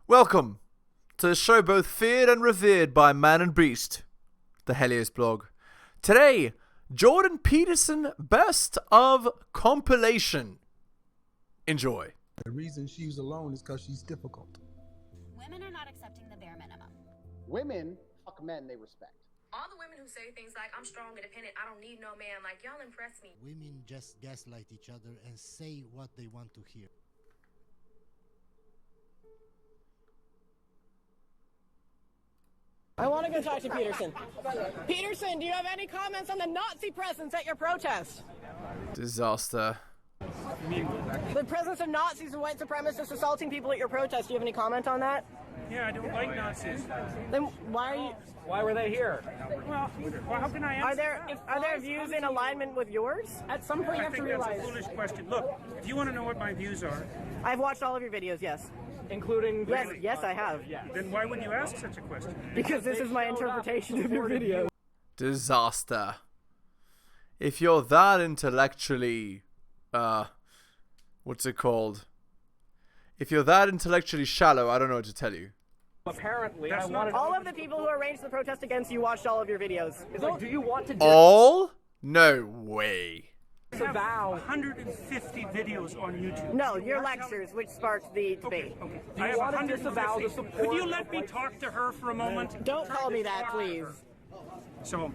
Welcome to the show both feared and revered by man and beast, the Helios blog. Today, Jordan Peterson Best of Compilation. Enjoy. The reason she's alone is because she's difficult. Women are not accepting the bare minimum. Women fuck men they respect. All the women who say things like, I'm strong, independent, I don't need no man, like, y'all impress me. Women just gaslight each other and say what they want to hear. I want to go talk to Peterson. Peterson, do you have any comments on the Nazi presence at your protest? Disaster. The presence of Nazis and white supremacists assaulting people at your protest. Do you have any comment on that? Yeah, I don't like Nazis. Then why are you? Why were they here? Well, how can I answer? Are there views in alignment with yours? At some point, you I have to think realize. that's a foolish question. Look, if you want to know what my views are, I've watched all of your videos. Yes. including Yes, I have. then why would you ask such a question? Because this is my interpretation of your video. Disaster. If you're that intellectually, what's it called? If you're that intellectually shallow, I don't know what to tell you. Apparently, All of the people who arranged the protest against you watched all of your videos. do you want to All? No way. disavow 150 videos on YouTube? No, your lectures, which sparked the debate. Okay. I have 150. Could you let me talk to her for a moment? Don't call me that, please. So,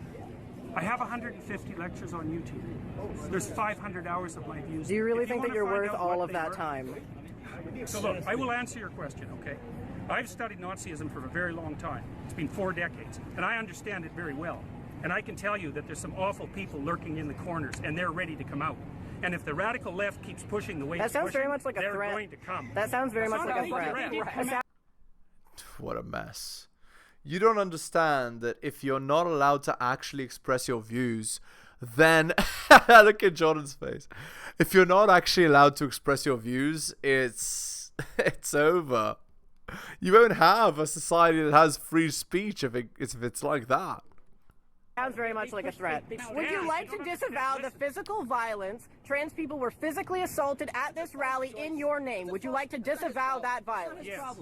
I have 150 lectures on YouTube. There's 500 hours of my views. Do you really If think that wanna you're find worth out all what of they that were- time? So look, I will answer your question, okay? I've studied Nazism for a very long time. It's been 4 decades, and I understand it very well. And I can tell you that there's some awful people lurking in the corners, and they're ready to come out. And if the radical left keeps pushing the way That it's sounds pushing, very much like a they're threat. going to come. That sounds very much It's like not a threat. threat. What a mess. You don't understand that if you're not allowed to actually express your views, then look at Jordan's face. If you're not actually allowed to express your views, it's over. You won't have a society that has free speech if it's like that. Sounds very much like a threat. Would you like to disavow the physical violence? Trans people were physically assaulted at this rally in your name. Would you like to disavow that violence? Yes.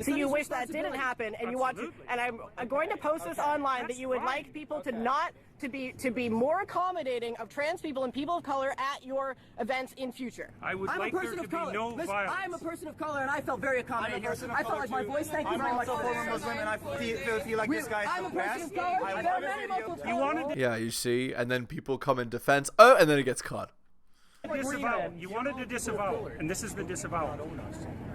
So you wish that didn't happen, and you want to, and I'm going to post this online that you would like people to not to be more accommodating of trans people and people of color at your events in future. I would like there to be no violence. I'm a person of color, and I felt very accommodating here. I felt like my voice. Thank you very much. I'm also a Muslim, and I feel like this guy is I'm a the person best. of color. I There are love many his Muslims videos. of You color. wanted Yeah, you see, and then people come in defense. Oh, and then it gets cut. to disavow. You wanted to disavow, and this is the disavow.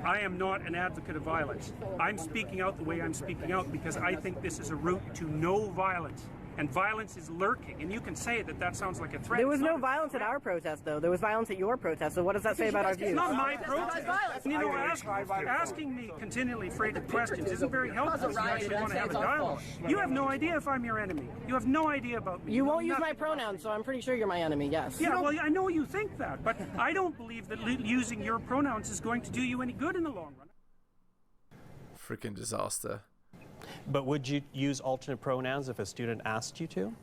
I am not an advocate of violence. I'm speaking out the way I'm speaking out because I think this is a route to no violence. And violence is lurking. And you can say that that sounds like a threat. There was It's no not a violence at threat. our protest, though. There was violence at your protest. So what does that say about our It's views? not my protest. You know, asking me continually freighted questions isn't very helpful if you actually want to have a dialogue. You have no idea if I'm your enemy. You have no idea about me. You know won't use my nothing. pronouns, so I'm pretty sure you're my enemy. Yes. Yeah, well, I know you think that, but I don't believe that using your pronouns is going to do you any good in the long run. Freaking disaster. But would you use alternate pronouns if a student asked you to?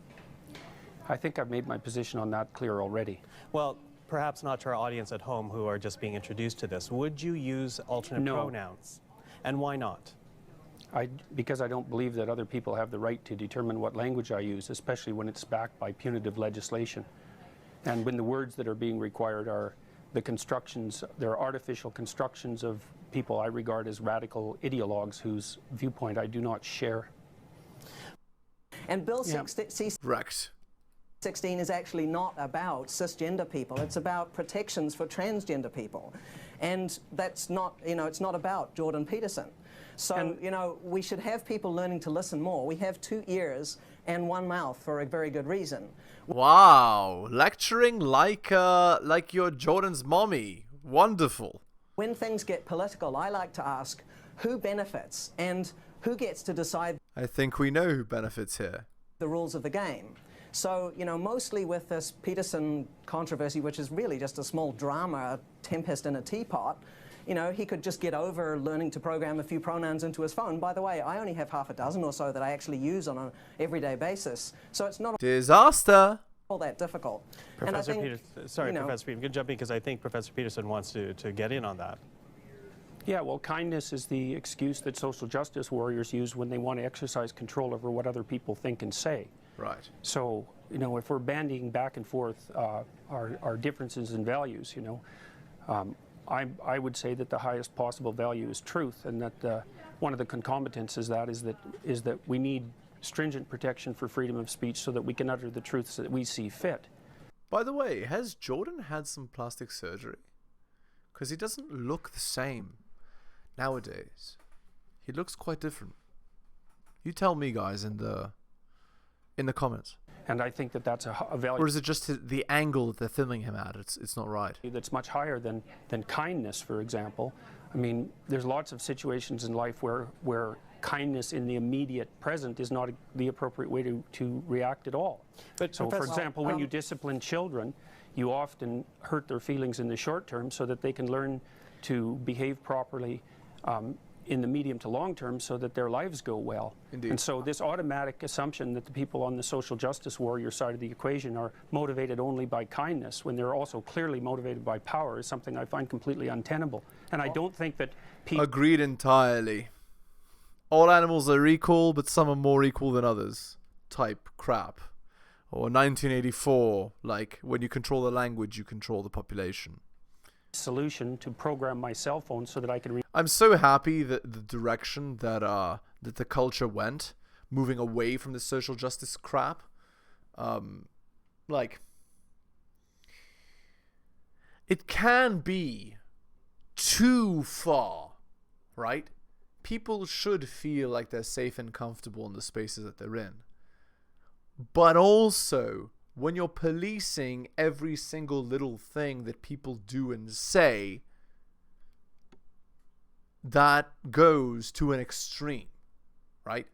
I think I've made my position on that clear already. Well, perhaps not to our audience at home who are just being introduced to this. Would you use alternate No. pronouns? And why not? Because I don't believe that other people have the right to determine what language I use, especially when it's backed by punitive legislation. And when the words that are being required are the constructions, they're artificial constructions of people I regard as radical ideologues whose viewpoint I do not share. And Bill Yeah. 16 is actually not about cisgender people. It's about protections for transgender people. And that's not, it's not about Jordan Peterson. So, we should have people learning to listen more. We have 2 ears and 1 mouth for a very good reason. Wow, lecturing like you're Jordan's mommy. Wonderful. When things get political, I like to ask who benefits and who gets to decide I think we know who benefits here. the rules of the game. So, mostly with this Peterson controversy, which is really just a small drama, a tempest in a teapot, he could just get over learning to program a few pronouns into his phone. By the way, I only have half a dozen or so that I actually use on an everyday basis. So it's not Disaster. all that difficult. Professor Peterson, Professor Peterson, good jumping because I think Professor Peterson wants to get in on that. Yeah, well, kindness is the excuse that social justice warriors use when they want to exercise control over what other people think and say. Right. So, you know, if we're bandying back and forth our differences in values, you know, I would say that the highest possible value is truth, and that one of the concomitants is that we need stringent protection for freedom of speech so that we can utter the truths that we see fit. By the way, has Jordan had some plastic surgery? Because he doesn't look the same nowadays. He looks quite different. You tell me, guys, in the comments. And I think that that's a value. Or is it just the angle that they're filming him at? It's not right. That's much higher than kindness, for example. I mean, there's lots of situations in life where kindness in the immediate present is not the appropriate way to react at all. But so, for example, when you discipline children, you often hurt their feelings in the short term so that they can learn to behave properly in the medium to long term so that their lives go well. Indeed. And so this automatic assumption that the people on the social justice warrior side of the equation are motivated only by kindness when they're also clearly motivated by power is something I find completely untenable. And I don't think that people... Agreed entirely. All animals are equal, but some are more equal than others. Type crap. Or 1984, like when you control the language, you control the population. Solution to program my cell phone so that I can I'm so happy that the direction that the culture went, moving away from the social justice crap. Like, it can be too far, right? People should feel like they're safe and comfortable in the spaces that they're in. But also, when you're policing every single little thing that people do and say, that goes to an extreme, right?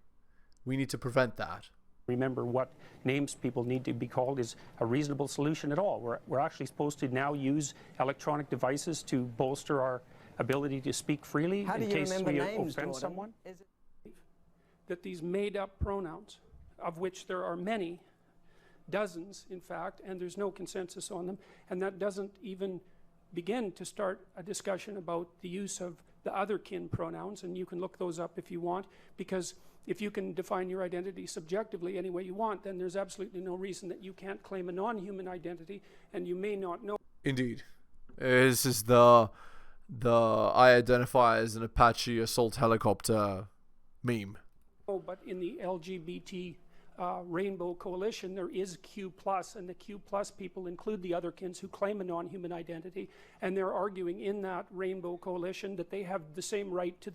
We need to prevent that. Remember what names people need to be called is a reasonable solution at all. We're actually supposed to now use electronic devices to bolster our ability to speak freely in case we offend someone. Is it that these made-up pronouns, of which there are many, dozens in fact, and there's no consensus on them, and that doesn't even begin to start a discussion about the use of the other kin pronouns, and you can look those up if you want, because if you can define your identity subjectively any way you want, then there's absolutely no reason that you can't claim a non-human identity, and you may not know. Indeed. This is the I identify as an Apache assault helicopter meme. Oh, but in the LGBT Rainbow Coalition, there is Q+, and the Q+ people include the otherkins who claim a non-human identity, and they're arguing in that Rainbow Coalition that they have the same right to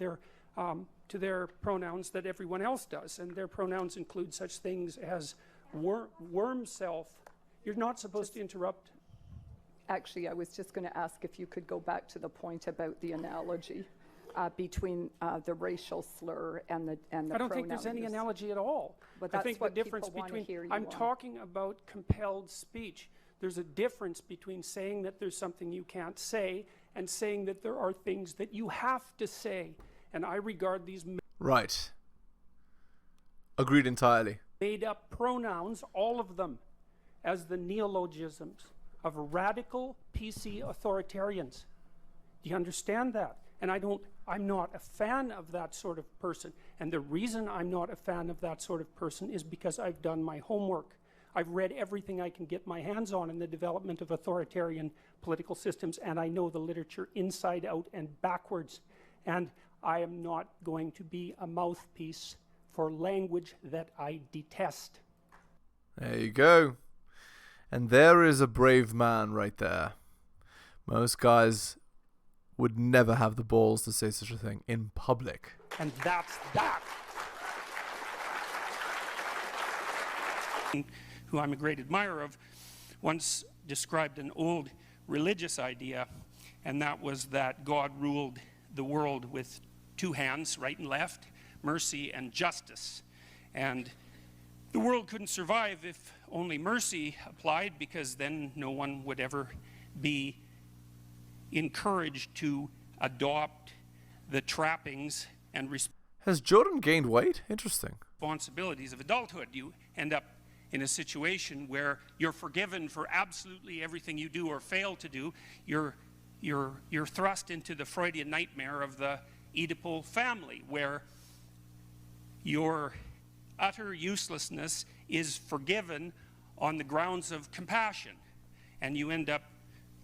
their pronouns that everyone else does, and their pronouns include such things as worm self. You're not supposed to interrupt. Actually, I was just going to ask if you could go back to the point about the analogy between the racial slur and the I don't think there's any analogy at all. But I think the difference between I'm talking about compelled speech. There's a difference between saying that there's something you can't say and saying that there are things that you have to say. And I regard these right. Agreed entirely. Made up pronouns, all of them, as the neologisms of radical PC authoritarians. Do you understand that? And I'm not a fan of that sort of person. And the reason I'm not a fan of that sort of person is because I've done my homework. I've read everything I can get my hands on in the development of authoritarian political systems, and I know the literature inside out and backwards. And I am not going to be a mouthpiece for language that I detest. There you go. And there is a brave man right there. Most guys would never have the balls to say such a thing in public. And that's that. Who I'm a great admirer of, once described an old religious idea, and that was that God ruled the world with two hands, right and left, mercy and justice. And the world couldn't survive if only mercy applied, because then no one would ever be encouraged to adopt the trappings and Has Jordan gained weight? Interesting. Responsibilities of adulthood. You end up in a situation where you're forgiven for absolutely everything you do or fail to do. you're thrust into the Freudian nightmare of the Oedipal family, where your utter uselessness is forgiven on the grounds of compassion, and you end up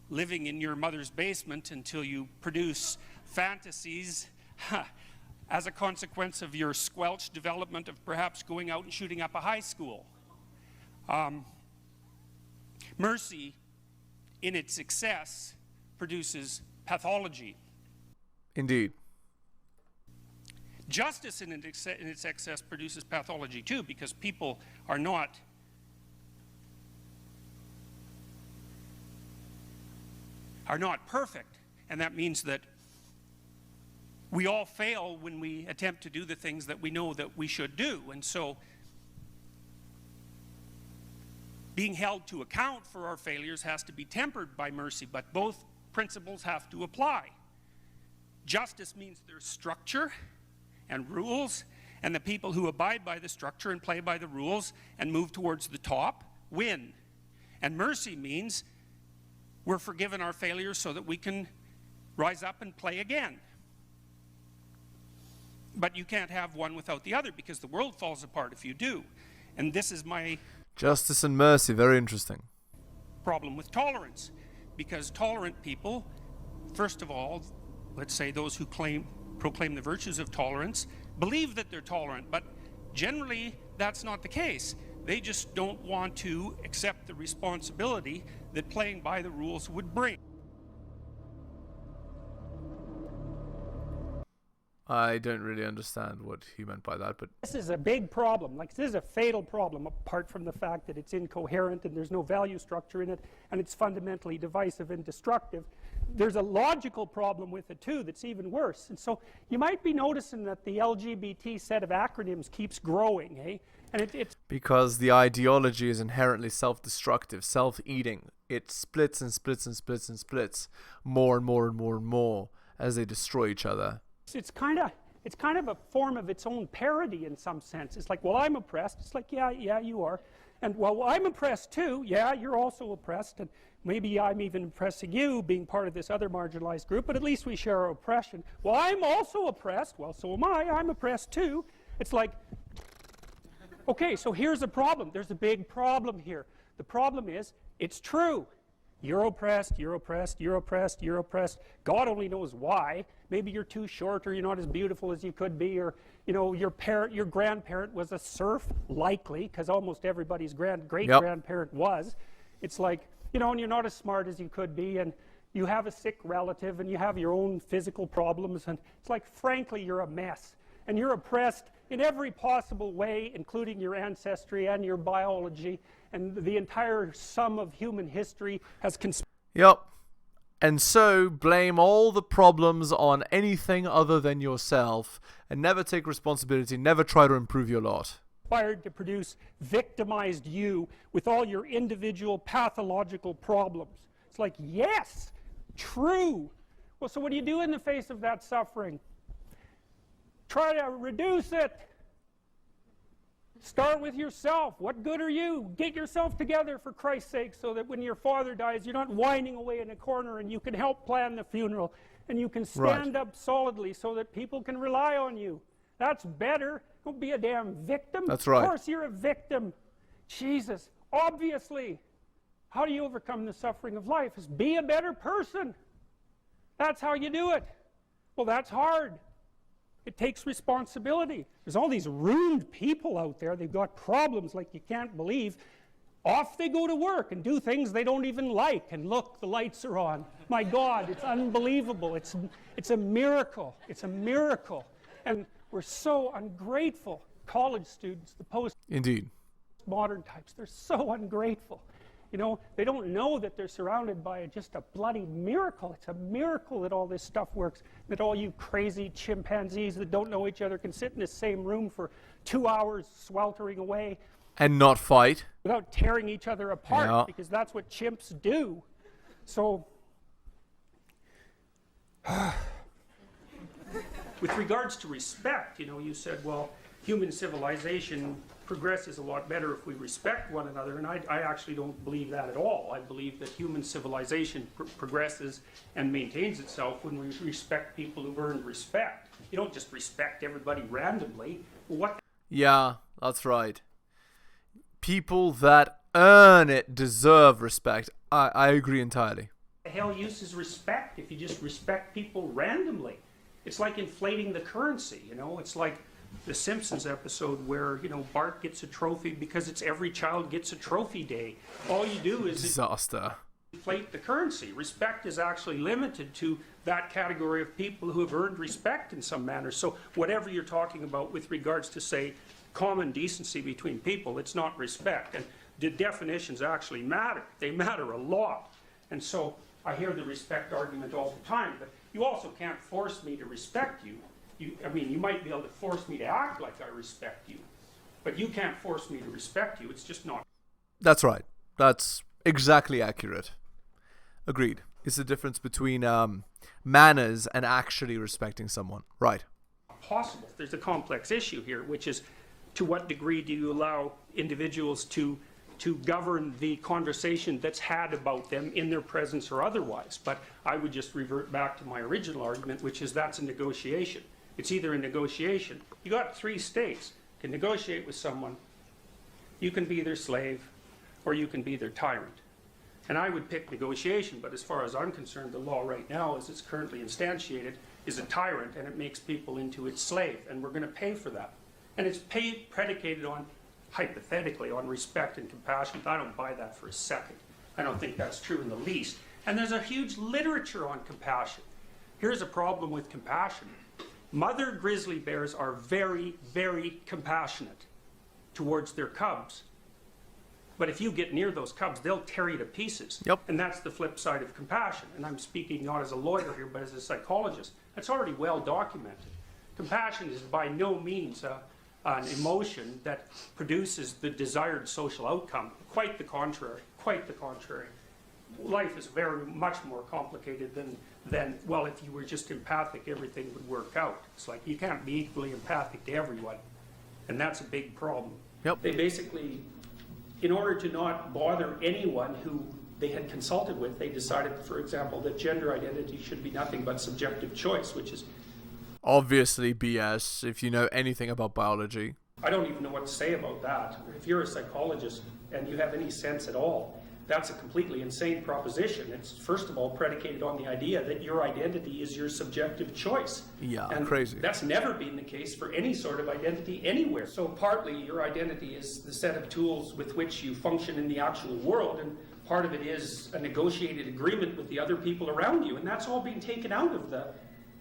living in your mother's basement until you produce fantasies as a consequence of your squelched development of perhaps going out and shooting up a high school. Mercy, in its excess, produces pathology. Indeed. Justice in its excess produces pathology too, because people are not perfect, and that means that we all fail when we attempt to do the things that we know that we should do. And so being held to account for our failures has to be tempered by mercy, but both principles have to apply. Justice means there's structure and rules, and the people who abide by the structure and play by the rules and move towards the top win. And mercy means we're forgiven our failures so that we can rise up and play again. But you can't have one without the other, because the world falls apart if you do. And this is my Justice and mercy, very interesting. problem with tolerance, because tolerant people, first of all, let's say those who proclaim the virtues of tolerance, believe that they're tolerant, but generally that's not the case. They just don't want to accept the responsibility that playing by the rules would bring. I don't really understand what he meant by that, but This is a big problem. Like, this is a fatal problem, apart from the fact that it's incoherent and there's no value structure in it, and it's fundamentally divisive and destructive. There's a logical problem with it too that's even worse. And so you might be noticing that the LGBT set of acronyms keeps growing, eh? And it's because the ideology is inherently self-destructive, self-eating. It splits and splits and splits and splits more and more and more and more as they destroy each other. it's kind of a form of its own parody in some sense. It's like, well, I'm oppressed. It's like, yeah, you are. And well, I'm oppressed too. Yeah, you're also oppressed. And maybe I'm even oppressing you, being part of this other marginalized group, but at least we share our oppression. Well, I'm also oppressed. Well, so am I. I'm oppressed too. It's like, okay, so here's a problem. There's a big problem here. The problem is, it's true. You're oppressed, you're oppressed, you're oppressed, you're oppressed. God only knows why. Maybe you're too short, or you're not as beautiful as you could be, or you know, your grandparent was a serf, likely, because almost everybody's great-grandparent was. It's like, you know, and you're not as smart as you could be, and you have a sick relative, and you have your own physical problems, and it's like, frankly, you're a mess. And you're oppressed in every possible way, including your ancestry and your biology, and the entire sum of human history has Yep. And so blame all the problems on anything other than yourself, and never take responsibility, never try to improve your lot. Inspired to produce victimized you with all your individual pathological problems. It's like, yes, true. Well, so what do you do in the face of that suffering? Try to reduce it. Start with yourself. What good are you? Get yourself together, for Christ's sake, so that when your father dies, you're not whining away in a corner, and you can help plan the funeral, and you can stand up solidly so that people can rely on you. That's better. Don't be a damn victim. That's right. Of course you're a victim. Jesus, obviously. How do you overcome the suffering of life? Is be a better person. That's how you do it. Well, that's hard. It takes responsibility. There's all these ruined people out there. They've got problems like you can't believe. Off they go to work and do things they don't even like. And look, the lights are on. My God, it's unbelievable. It's a miracle. It's a miracle. And we're so ungrateful. College students, the post-modern types, they're so ungrateful. You know, they don't know that they're surrounded by just a bloody miracle. It's a miracle that all this stuff works, that all you crazy chimpanzees that don't know each other can sit in the same room for 2 hours sweltering away. And not fight. Without tearing each other apart, because that's what chimps do. So, with regards to respect, you know, you said, well, human civilization progresses a lot better if we respect one another, and I actually don't believe that at all. I believe that human civilization progresses and maintains itself when we respect people who've earned respect. You don't just respect everybody randomly. Yeah, that's right. People that earn it deserve respect. I agree entirely. The hell use is respect if you just respect people randomly? It's like inflating the currency, you know? It's like the Simpsons episode where, you know, Bart gets a trophy because it's every child gets a trophy day. All you do is disaster. Inflate the currency. Respect is actually limited to that category of people who have earned respect in some manner. So whatever you're talking about with regards to, say, common decency between people, it's not respect. And the definitions actually matter. They matter a lot. And so I hear the respect argument all the time, but you also can't force me to respect you. I mean, you might be able to force me to act like I respect you, but you can't force me to respect you. It's just not. That's right. That's exactly accurate. Agreed. It's the difference between manners and actually respecting someone. Right. Possible. There's a complex issue here, which is to what degree do you allow individuals to govern the conversation that's had about them in their presence or otherwise. But I would just revert back to my original argument, which is that's a negotiation. It's either a negotiation. You got 3 states. You can negotiate with someone. You can be their slave, or you can be their tyrant. And I would pick negotiation, but as far as I'm concerned, the law right now, as it's currently instantiated, is a tyrant, and it makes people into its slave, and we're going to pay for that. And it's predicated on, hypothetically, on respect and compassion. I don't buy that for a second. I don't think that's true in the least. And there's a huge literature on compassion. Here's a problem with compassion. Mother grizzly bears are very, very compassionate towards their cubs. But if you get near those cubs, they'll tear you to pieces. Yep. And that's the flip side of compassion. And I'm speaking not as a lawyer here, but as a psychologist. That's already well documented. Compassion is by no means an emotion that produces the desired social outcome. Quite the contrary. Quite the contrary. Life is very much more complicated than, well, if you were just empathic, everything would work out. It's like you can't be equally empathic to everyone. And that's a big problem. Yep. They basically, in order to not bother anyone who they had consulted with, they decided, for example, that gender identity should be nothing but subjective choice, which is obviously BS if you know anything about biology. I don't even know what to say about that. If you're a psychologist and you have any sense at all, that's a completely insane proposition. It's, first of all, predicated on the idea that your identity is your subjective choice. Yeah, and crazy. That's never been the case for any sort of identity anywhere. So partly your identity is the set of tools with which you function in the actual world, and part of it is a negotiated agreement with the other people around you, and that's all being taken out of the...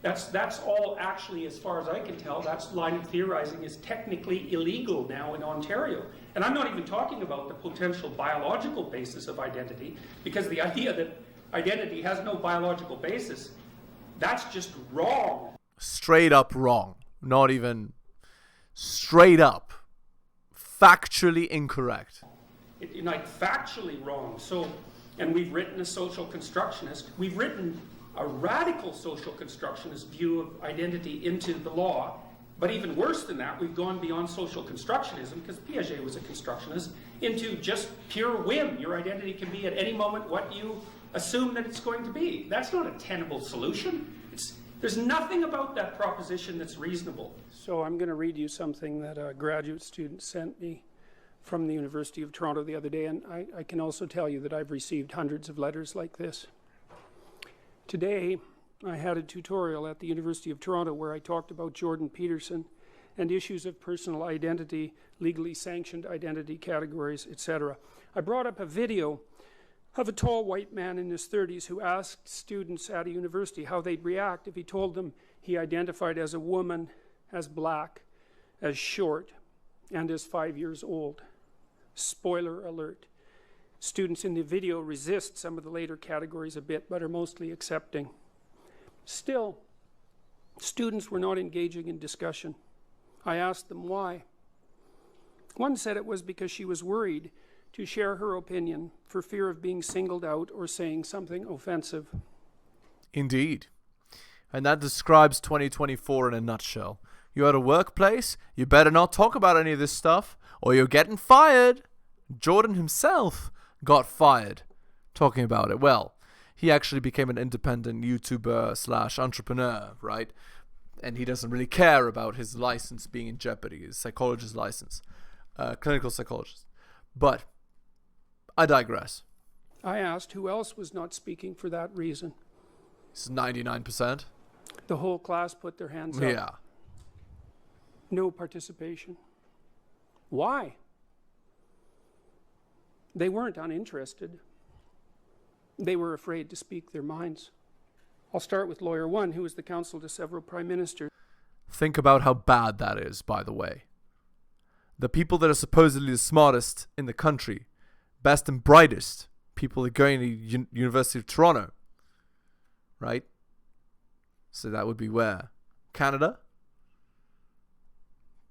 That's all actually, as far as I can tell, that line of theorizing is technically illegal now in Ontario. And I'm not even talking about the potential biological basis of identity, because the idea that identity has no biological basis, that's just wrong. Straight up wrong. Not even straight up. Factually incorrect. Like factually wrong. So, and we've written a social constructionist, we've written a radical social constructionist view of identity into the law, but even worse than that, we've gone beyond social constructionism, because Piaget was a constructionist, into just pure whim. Your identity can be at any moment what you assume that it's going to be. That's not a tenable solution. There's nothing about that proposition that's reasonable. So I'm going to read you something that a graduate student sent me from the University of Toronto the other day, and I can also tell you that I've received hundreds of letters like this. Today, I had a tutorial at the University of Toronto where I talked about Jordan Peterson and issues of personal identity, legally sanctioned identity categories, etc. I brought up a video of a tall white man in his 30s who asked students at a university how they'd react if he told them he identified as a woman, as black, as short, and as 5 years old. Spoiler alert. Students in the video resist some of the later categories a bit, but are mostly accepting. Still, students were not engaging in discussion. I asked them why. One said it was because she was worried to share her opinion for fear of being singled out or saying something offensive. Indeed. And that describes 2024 in a nutshell. you're at a workplace, you better not talk about any of this stuff, or you're getting fired. Jordan himself got fired talking about it. Well, he actually became an independent YouTuber / entrepreneur, right? And he doesn't really care about his license being in jeopardy, his psychologist's license, clinical psychologist. But I digress. I asked who else was not speaking for that reason. It's 99%. The whole class put their hands up. Yeah. No participation. Why? They weren't uninterested. They were afraid to speak their minds. I'll start with lawyer one, who was the counsel to several prime ministers. Think about how bad that is, by the way. The people that are supposedly the smartest in the country, best and brightest, people that are going to University of Toronto, right? So that would be where? Canada?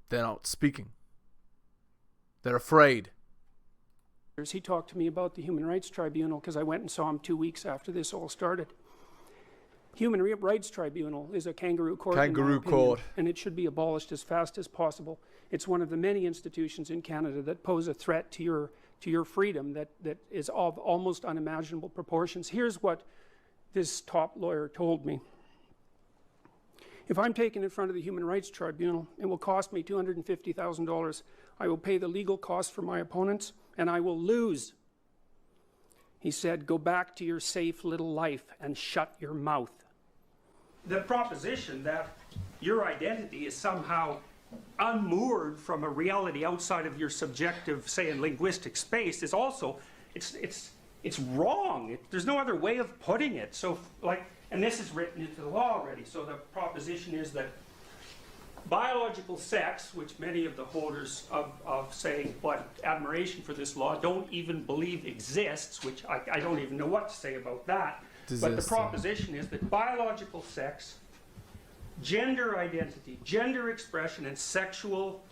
They're not speaking. They're afraid. He talked to me about the Human Rights Tribunal because I went and saw him 2 weeks after this all started. Human Rights Tribunal is a kangaroo court, kangaroo court, and it should be abolished as fast as possible. It's one of the many institutions in Canada that pose a threat to your freedom that is of almost unimaginable proportions. Here's what this top lawyer told me. If I'm taken in front of the Human Rights Tribunal, it will cost me $250,000. I will pay the legal costs for my opponents, and I will lose. He said, go back to your safe little life and shut your mouth. The proposition that your identity is somehow unmoored from a reality outside of your subjective, say, in linguistic space is also, it's wrong. There's no other way of putting it. So, like, and this is written into the law already. So the proposition is that biological sex, which many of the holders of say, what admiration for this law don't even believe exists, which I don't even know what to say about that. But the proposition is that biological sex, gender identity, gender expression, and sexual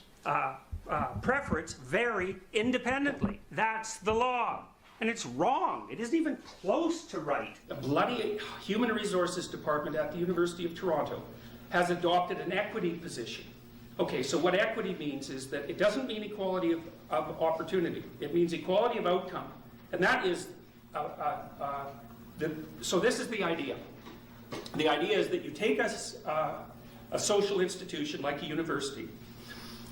preference vary independently. That's the law. And it's wrong. It isn't even close to right. The bloody Human Resources Department at the University of Toronto has adopted an equity position. Okay, so what equity means is that it doesn't mean equality of opportunity. It means equality of outcome. And that is, so this is the idea. The idea is that you take a social institution like a university,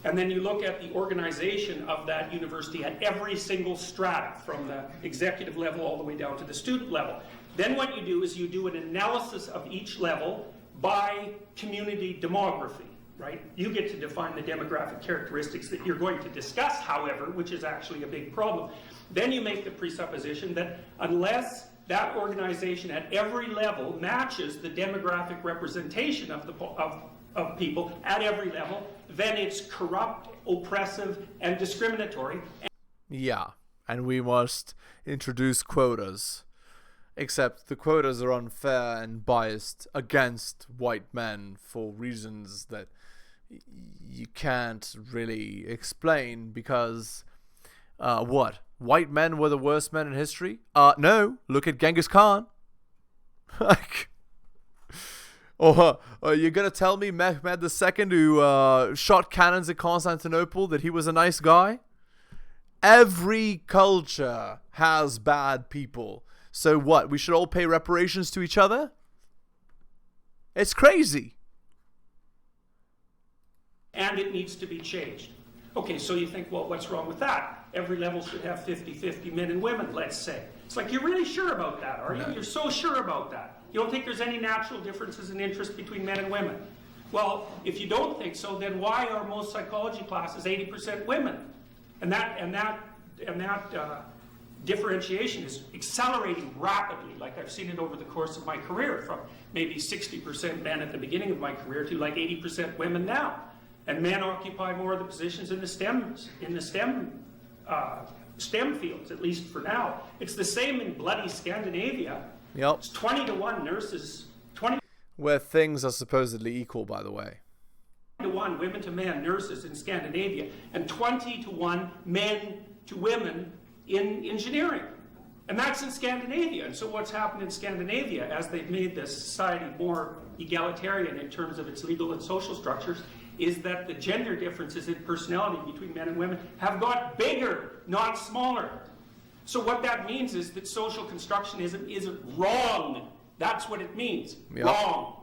and then you look at the organization of that university at every single strata, from the executive level all the way down to the student level. Then what you do is you do an analysis of each level by community demography, right? You get to define the demographic characteristics that you're going to discuss, however, which is actually a big problem. Then you make the presupposition that unless that organization at every level matches the demographic representation of people at every level, then it's corrupt, oppressive, and discriminatory. Yeah, and we must introduce quotas. Except the quotas are unfair and biased against white men for reasons that you can't really explain because, what? White men were the worst men in history? No. Look at Genghis Khan. Like, or you're gonna tell me Mehmed II, who shot cannons at Constantinople, that he was a nice guy? Every culture has bad people. So what? We should all pay reparations to each other? It's crazy. And it needs to be changed. Okay, so you think, well, what's wrong with that? Every level should have 50-50 men and women, let's say. It's like, you're really sure about that, are you? No. You're so sure about that. You don't think there's any natural differences in interest between men and women? Well, if you don't think so, then why are most psychology classes 80% women? And that differentiation is accelerating rapidly, like I've seen it over the course of my career, from maybe 60% men at the beginning of my career to like 80% women now. And men occupy more of the positions in the STEM fields, at least for now. It's the same in bloody Scandinavia. Yep. It's 20-to-1 nurses, 20 where things are supposedly equal, by the way. 20-to-1 women to men nurses in Scandinavia, and 20-to-1 men to women in engineering. And that's in Scandinavia. And so what's happened in Scandinavia, as they've made the society more egalitarian in terms of its legal and social structures, is that the gender differences in personality between men and women have got bigger, not smaller. So what that means is that social constructionism isn't wrong. That's what it means. Yep. Wrong.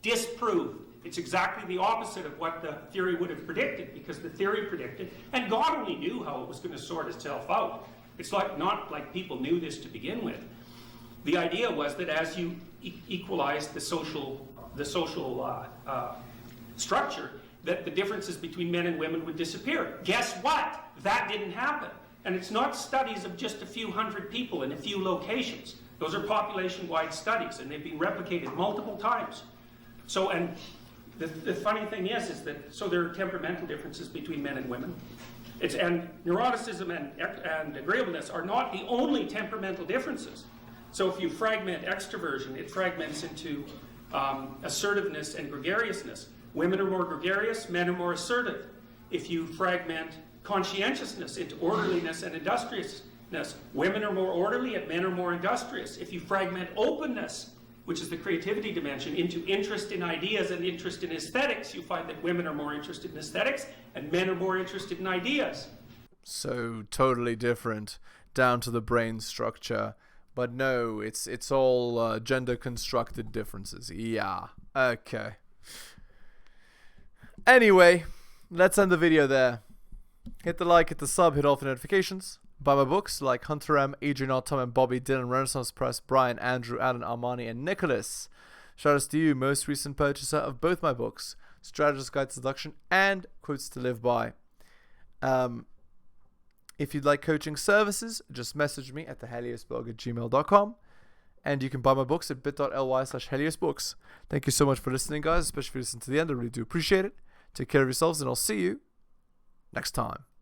Disproved. It's exactly the opposite of what the theory would have predicted, because the theory predicted, and God only knew how it was going to sort itself out. It's not like people knew this to begin with. The idea was that as you equalize the social structure, that the differences between men and women would disappear. Guess what? That didn't happen. And it's not studies of just a few hundred people in a few locations. Those are population-wide studies, and they've been replicated multiple times. So, and the funny thing is that, so there are temperamental differences between men and women. And neuroticism and agreeableness are not the only temperamental differences. So if you fragment extroversion, it fragments into assertiveness and gregariousness. Women are more gregarious, men are more assertive. If you fragment conscientiousness into orderliness and industriousness, women are more orderly and men are more industrious. If you fragment openness, which is the creativity dimension, into interest in ideas and interest in aesthetics, you find that women are more interested in aesthetics and men are more interested in ideas. So totally different down to the brain structure. But no, it's all gender constructed differences. Yeah. Okay. Anyway, let's end the video there. Hit the like, hit the sub, hit all the notifications. Buy my books like Hunter M, Adrian R, Tom and Bobby, Dylan, Renaissance Press, Brian, Andrew, Alan, Armani, and Nicholas. Shout out to you, most recent purchaser of both my books, Strategist Guide to Seduction and Quotes to Live By. If you'd like coaching services, just message me at theheliosblog@gmail.com. And you can buy my books at bit.ly/heliosbooks. Thank you so much for listening, guys, especially if you listen to the end. I really do appreciate it. Take care of yourselves, and I'll see you next time.